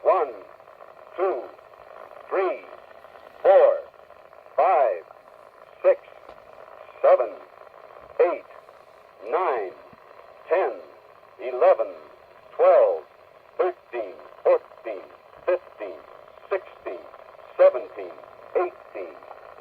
1, 2, 3, 4, 5, 6, 7, 8, 9, 10, 11, 12, 13, 14, 15, 16, 17, 18,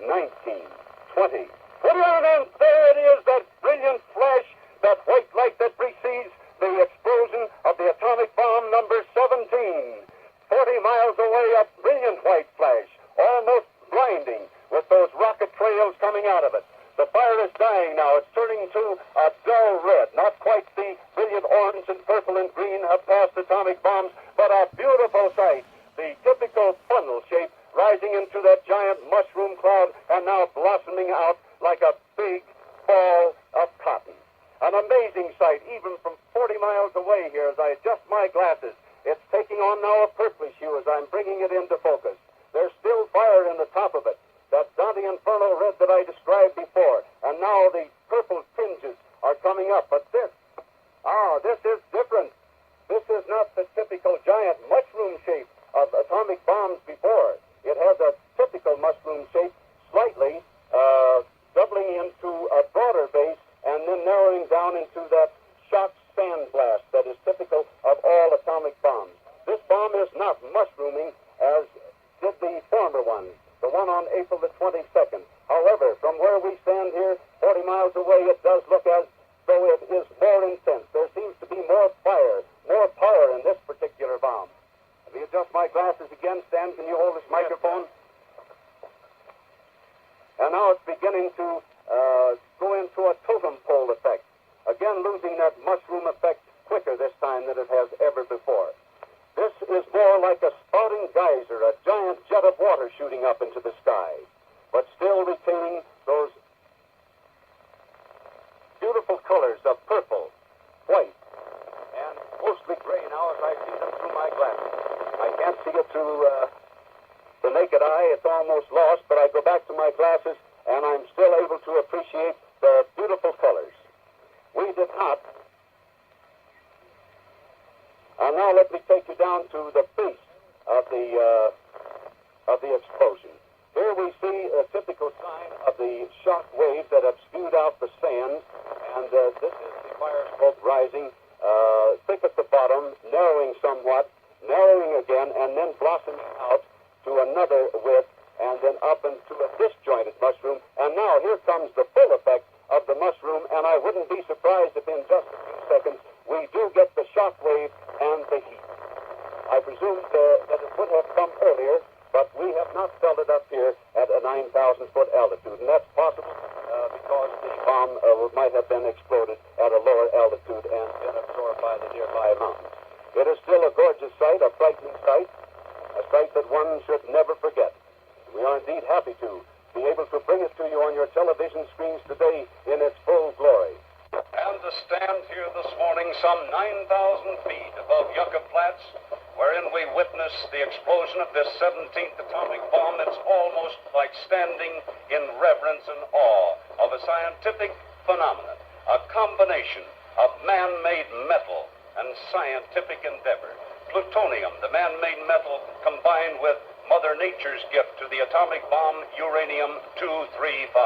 19, 20. Put it on, and there it is, that brilliant flash, that white light that precedes the explosion of the atomic bomb number 17. 40 miles away, a brilliant white flash, almost blinding, with those rocket trails coming out of it. The fire is dying now. It's turning to a dull red, not quite the brilliant orange and purple and green of past atomic bombs, but a beautiful sight. The typical funnel shape rising into that giant mushroom cloud and now blossoming out like a big ball of cotton. An amazing sight, even from 40 miles away here as I adjust my glasses. It's taking on now a purplish hue as I'm bringing it into focus. There's still fire in the top of it, that Dante Inferno red that I described before. And now the purple tinges are coming up. But this is different. This is not the typical giant mushroom shape of atomic bombs before. It has a typical mushroom shape, slightly doubling into a broader base and then narrowing down into that shocked sandblast that is typical of all atomic bombs. This bomb is not mushrooming as did the former one, the one on April the 22nd. However, from where we stand here, 40 miles away, it does look as though it is more intense. There seems to be more fire, more power in this particular bomb. Let me adjust my glasses again. Stan, can you hold this microphone? And now it's beginning to go into a totem pole effect. Again, losing that mushroom effect quicker this time than it has ever before. This is more like a spouting geyser, a giant jet of water shooting up into the sky, but still retaining those beautiful colors of purple, white, and mostly gray now as I see them through my glasses. I can't see it through the naked eye. It's almost lost, but I go back to my glasses and I'm still able to appreciate the beautiful colors. We did not. And now let me take you down to the base of the explosion. Here we see a typical sign of the shock waves that have spewed out the sand, and this is the fire smoke rising thick at the bottom, narrowing somewhat, narrowing again, and then blossoming out to another width, and then up into a disjointed mushroom. And now here comes the full effect of the mushroom, and I wouldn't be surprised if in just a few seconds we do get the shock wave and the heat. I presumed that it would have come earlier, but we have not felt it up here at a 9,000-foot altitude, and that's possible because the bomb might have been exploded at a lower altitude and been absorbed by the nearby mountains. It is still a gorgeous sight, a frightening sight, a sight that one should never forget. We are indeed happy to be able to bring it to you on your television screens today in its full glory. And to stand here this morning some 9,000 feet above Yucca Flats, wherein we witness the explosion of this 17th atomic bomb, it's almost like standing in reverence and awe of a scientific phenomenon, a combination of man-made metal and scientific endeavor. Plutonium, the man-made metal, combined with Mother Nature's gift to the atomic bomb, uranium-235.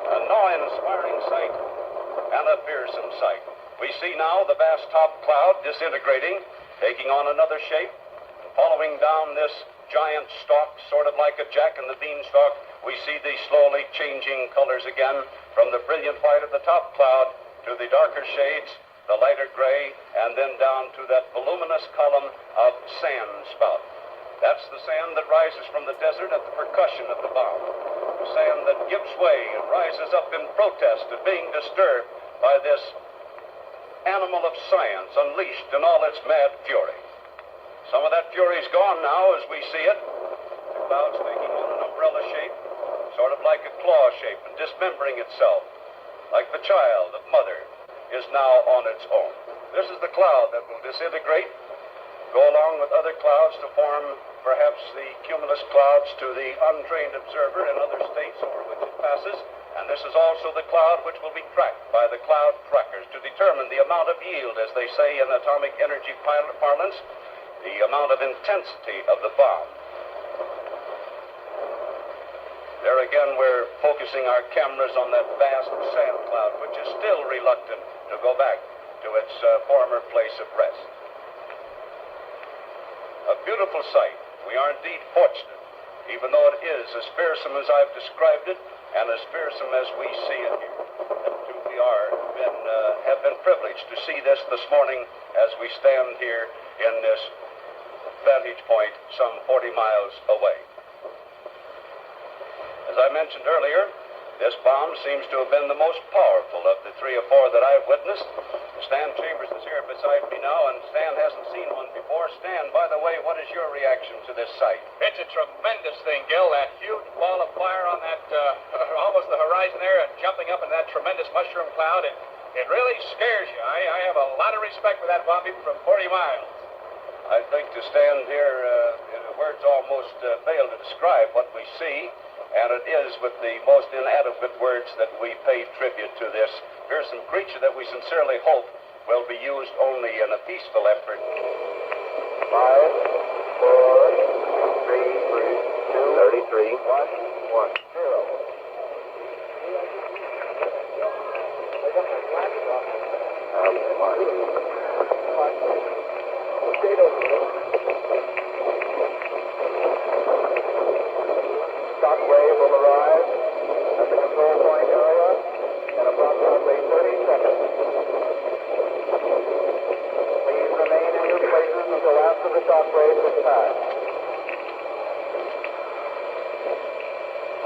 An awe-inspiring sight and a fearsome sight. We see now the vast top cloud disintegrating, taking on another shape. Following down this giant stalk, sort of like a jack in the beanstalk, we see the slowly changing colors again from the brilliant white of the top cloud to the darker shades, the lighter gray, and then down to that voluminous column of sand spout. That's the sand that rises from the desert at the percussion of the bomb. The sand that gives way and rises up in protest at being disturbed by this animal of science unleashed in all its mad fury. Some of that fury's gone now as we see it. The cloud's taking on an umbrella shape, sort of like a claw shape, and dismembering itself, like the child of Mother is now on its own. This is the cloud that will disintegrate, go along with other clouds to form perhaps the cumulus clouds to the untrained observer in other states over which it passes, and this is also the cloud which will be tracked by the cloud trackers to determine the amount of yield, as they say in atomic energy parlance, the amount of intensity of the bomb. There again, we're focusing our cameras on that vast sand cloud, which is still reluctant to go back to its former place of rest. A beautiful sight. We are indeed fortunate, even though it is as fearsome as I've described it, and as fearsome as we see it here. That we have been privileged to see this morning as we stand here in this vantage point some 40 miles away. As I mentioned earlier, this bomb seems to have been the most powerful of the 3 or 4 that I've witnessed. Stan Chambers is here beside me now, and Stan hasn't seen one before. Stan, by the way, what is your reaction to this sight? It's a tremendous thing, Gil. That huge ball of fire on that, almost the horizon there, and jumping up in that tremendous mushroom cloud. It really scares you. I have a lot of respect for that bomb, even from 40 miles. I think to stand here, words almost fail to describe what we see. And it is with the most inadequate words that we pay tribute to this fearsome creature that we sincerely hope will be used only in a peaceful effort. 5, 4, 3, 2, 33. 1, 0. Shockwave will arrive at the control point area in approximately 30 seconds. Please remain in your places until after the shockwave has passed.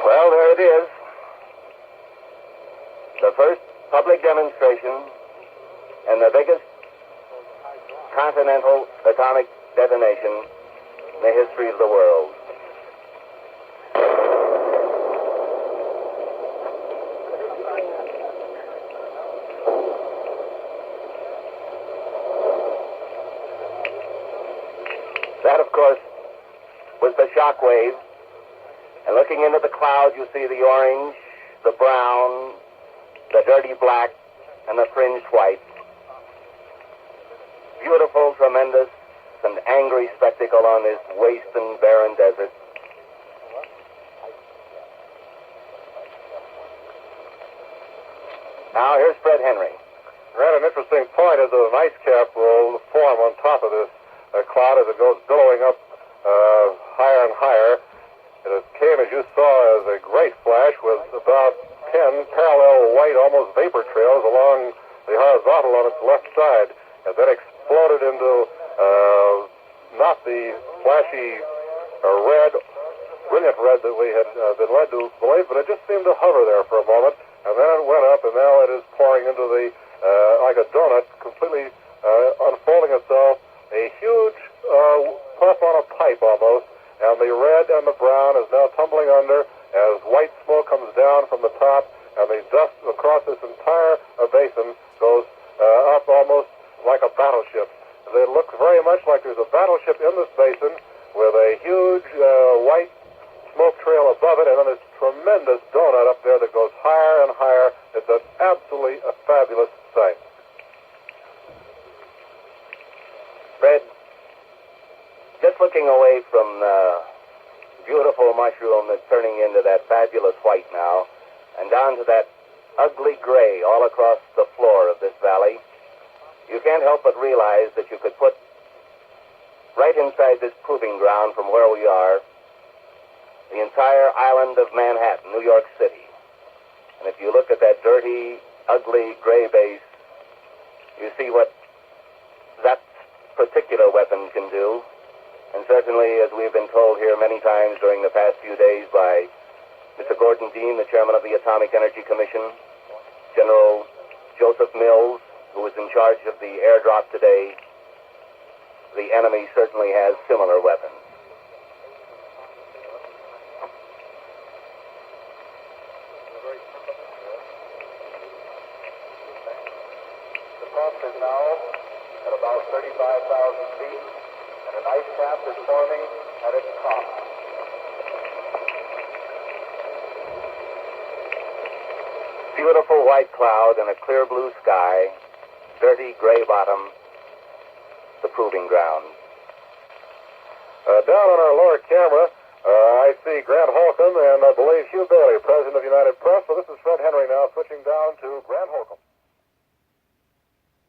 Well, there it is. The first public demonstration and the biggest continental atomic detonation in the history of the world. That, of course, was the shock wave. And looking into the cloud, you see the orange, the brown, the dirty black, and the fringed white. Beautiful, tremendous, and angry spectacle on this waste and barren desert. Now, here's Fred Henry. Right, an interesting point is that an ice cap will form on top of this cloud as it goes billowing up higher and higher. And it came, as you saw, as a great flash with about 10 parallel white, almost vapor trails along the horizontal on its left side, and then exploded into not the flashy red, brilliant red that we had been led to believe, but it just seemed to hover there for a moment, and then it went up, and now it is pouring into the, like a donut, completely unfolding itself, a huge puff on a pipe almost, and the red and the brown is now tumbling under as white smoke comes down from the top, and the dust across this entire basin goes up almost like a battleship. It looks very much like there's a battleship in this basin with a huge white smoke trail above it, and then this tremendous donut up there that goes higher and higher. It's an absolutely fabulous sight. Fred, just looking away from the beautiful mushroom that's turning into that fabulous white now, and down to that ugly gray all across the floor of this valley, you can't help but realize that you could put right inside this proving ground from where we are the entire island of Manhattan, New York City. And if you look at that dirty, ugly gray base, you see what that particular weapon can do. And certainly, as we've been told here many times during the past few days by Mr. Gordon Dean, the chairman of the Atomic Energy Commission, General Joseph Mills, who was in charge of the airdrop today, the enemy certainly has similar weapons. The pump is now at about 35,000 feet, and an ice cap is forming at its top. Beautiful white cloud and a clear blue sky, dirty gray bottom, the proving ground. Down on our lower camera, I see Grant Holcomb and I believe Hugh Bailey, President of United Press. So this is Fred Henry now switching down to Grant Holcomb.